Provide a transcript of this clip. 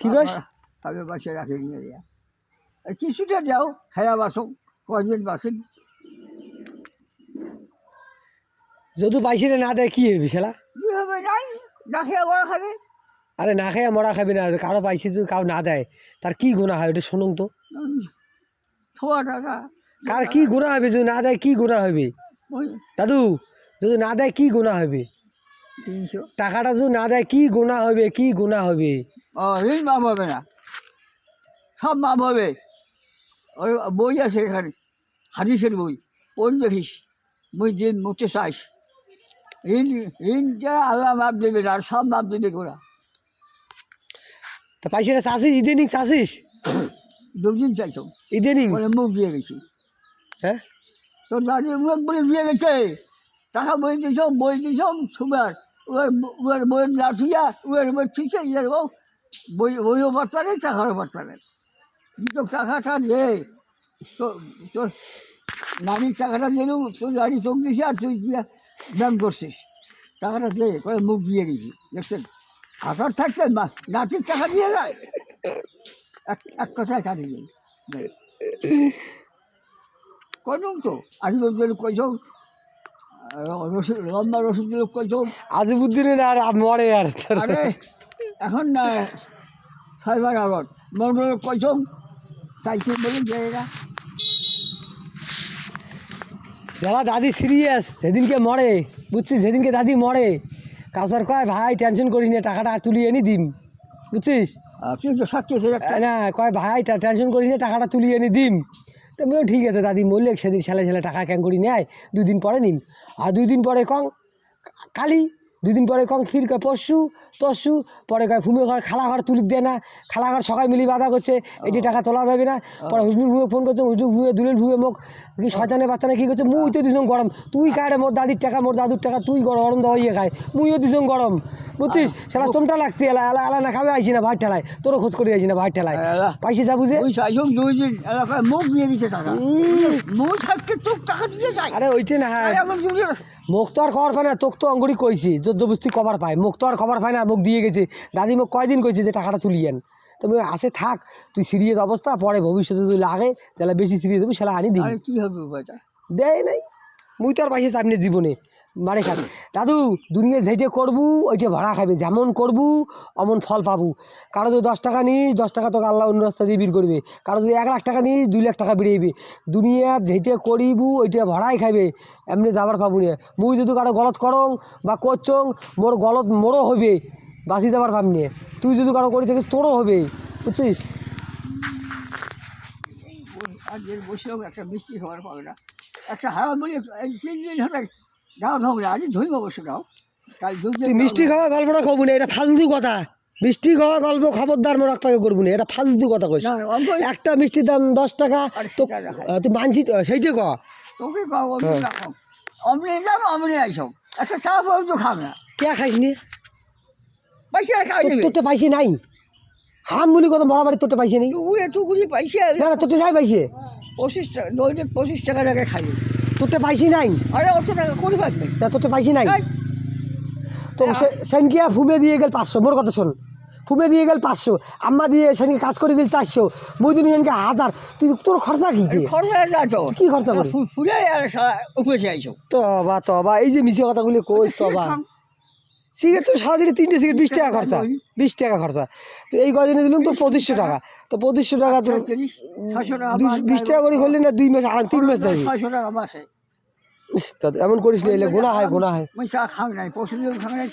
কি কস তবে বাসে রাখে নিয়ে দেয়া কিছুটা যাও খেয়া বাসো কয়দিন বাসেন যদি পয়সাটা না দেয় কি হবে শালা? কি হবে নাই না খেয়ে বড় খাবে আরে না খেয়ে মরা খাবি না, কারো পয়সা যদি কাউ না দেয় তার কি গুণা হয় ওটা শুনুন তো। ছোয়া টাকা কার কি গুণা হবে যদি না দেয়, কি গুণা হবে ওই দাদু? যদি না দেয় কি গুণা হবে? 300 টাকাটা যদি না দেয় কি গুণা হবে, কি গুণা হবে? ঋণ মাপ হবে না, সব মাপ হবে। ওই বই আছে এখানে হাদিসের বই, পড়ি দেখিস বই দিন মুখে চাইস ঋণ, ঋণটা আল্লাহ মাপ দেবে আর সব মাপ দেবে ওরা। তা পয়সাটা চাষিস ইদানিং চাষিস? 2 দিন চাইছো ইদানিং বলে মুখ দিয়ে গেছি। হ্যাঁ তোর দাদি মুখ বলে দিয়ে গেছে, টাকা বই দিছ সুবার উয়ার বইয়ের লাঠিয়া উয়ার বই ঠিকছে ইয়ার বইও বার্তা নেই টাকারও বার্তা নেই। তো টাকাটা দে, তো তোর নারীর টাকাটা দিলু, তোর গাড়ি চোখ দিছে আর তুই গিয়া ব্যায়াম করছিস, টাকাটা দে করে মুখ দিয়ে গেছি। দেখছেন হাজার থাকছে নাতির টাকা দিয়ে যায়, এক কথায় কাটি যাই কইম তো আজিবুদ্দিন কইছ, লম্বা রসুন কইছ। আজিবুদ্দিনের আর মরে আর আরে এখন না 6 বার আগত মন কইছ চাইছে বলে যে এরা যারা দাদি সিরিয়াস সেদিনকে মরে, বুঝছিস? সেদিনকে দাদি মরে কাউসার কয় ভাই টেনশন করিস না, টাকাটা তুলিয়ে এনে দিম, বুঝছিস আপনি তো সাক্ষী না? কয় ভাই টেনশন করিস না, টাকাটা তুলিয়ে এনে দিম। তো আমিও ঠিক আছে দাদি মরলে সেদিন ছেলে ছেলে টাকা ক্যাং করি নেয়, 2 দিন পরে নিম। আর 2 দিন পরে কং কালি, 2 দিন পরে কং ফির কয় পরশু তরশু, পরে কয় ভূমি ঘর খালা ঘর তুলি দেয় না, খালা ঘর সবাই মিলি বাধা করছে এটি টাকা তোলা যাবে না। পরে হুজনুর ভুয়ে ফোন করছে, হুজনুর ভুয়ে দুলের ভুয়ে মুখ কি শয়তানের বাচ্চারা কী করছে, মুই তো দিছং গরম, তুই কারে মোর দাদির টাকা মোর দাদুর টাকা তুই গরম দেওয়া ইয়ে খায়, মুইও দিছং গরম, বুঝছিস? সেটা চমটা লাগছে এলা এলা এলা না খাবে আইসি না ভাই ঠেলায়, তোরও খোঁজ করে আইসি না ভাই ঠেলায় পাইসি যা বুঝে। ওই চাইছ 2 দিন এলাকায় মুখ দিয়ে দিছে টাকা, মুখ থাকতে তোর টাকা দিয়ে যায়। আরে ওইটা না, আমার জুড়ে গেছে মুখ তো আর খবর পায় না, তোকে তো অঙ্গুরি কইছি জবরদস্তি কবার পায়, মুখ তো আর খবর পায় না, মুখ দিয়ে গেছে। দাদি মুখ কয়দিন কইছে যে টাকাটা তুলিয়েন, তুমি আসে থাক, তুই সিরিয়াস অবস্থা, পরে ভবিষ্যতে যদি লাগে তাহলে বেশি সিরিয়াস হবি, সেটা আনি দিবি। আরে কী হবে উপায়টা দেয় নাই, মুই তো আর পাইছি সামনে জীবনে মারে খাবি। দাদু দুনিয়ায় যেইটা করবু ওইটা ভাড়া খাবে, যেমন করবু অমন ফল পাবু। কারো যদি 10 টাকা নিস 10 টাকা তোকে আল্লাহ অন্য রাস্তা দিয়ে বের করবে, কারো যদি 1 লাখ টাকা নিস 2 লাখ টাকা বেরিয়েবে। দুনিয়া যেইটা করিবু ওইটা ভাড়াই খাবে, এমনি যাবার পাবু না। মুই যদি কারো গলত করং বা করছং মোর গলত মোরও হবে, বাঁচি যাবার পাবি না। তুই যদি কারো করি থাকিস তোরও হবে, বুঝছিস? আর যে বসেও একটা মিষ্টি খাবার পাবে না, একটা হারাম বলি 3 দিন হলে গাও ঢোক না, আজই ধরবো অবশ্য গাও কাল 2 দিন তুই মিষ্টি খাওয়া গল্পটা খাবো না, এটা ফালতু কথা। মিষ্টি খাওয়া গল্প খবরদার মোর পাকে করবো না, এটা ফালতু কথা কইস। একটা মিষ্টির দাম 10 টাকা, তো তুই মানছি সেইটা ক তোকে অমনি যাও অমনি আইসো, একটা চা পাবো তো খাবে না, কে খাইস নি? পয়সা খাই নেবে তোরটা পাইছি নাই, হাম বলি কত মরা বাড়ি তোরটা পাইছে নি? টুকুরি পয়সা না না তোরটা যাই পাইছে, 25 টাকা টাকা খাই, তোরটা পাইছি নাই। আরে 100 টাকা করে পাইবে না তোরটা পাইছি নাই। তো সেনকে ফুমে দিয়ে গেল 500, মোর কথা শোন, ফুমে দিয়ে গেল 500, আম্মা দিয়ে সেনকে কাজ করে দিল 400, মুই দিন সেনকে 1000, তুই তোর খরচা কি দিয়ে? খরচা যাচ্ছ কি খরচা করি? ফুলে আর উপরে আইসো তবা তবা, এই যে মিছে কথাগুলি কইস তবা। সিগারেট তো সারাদিনে 3টে সিগারেট 20 টাকা খরচা, 20 টাকা খরচা। তো এই কদিনে দিলাম তো 2500 টাকা, তো 2500 টাকা তোর 600 টাকা 20 টাকা করে করলে না 2 মাস 3 মাস যাবে। 600 টাকা মাসে এমন করিস না, এলে গোনা হয় গোনা হয়। মই চা খাও নাই, পরশু দিন খাও নাই।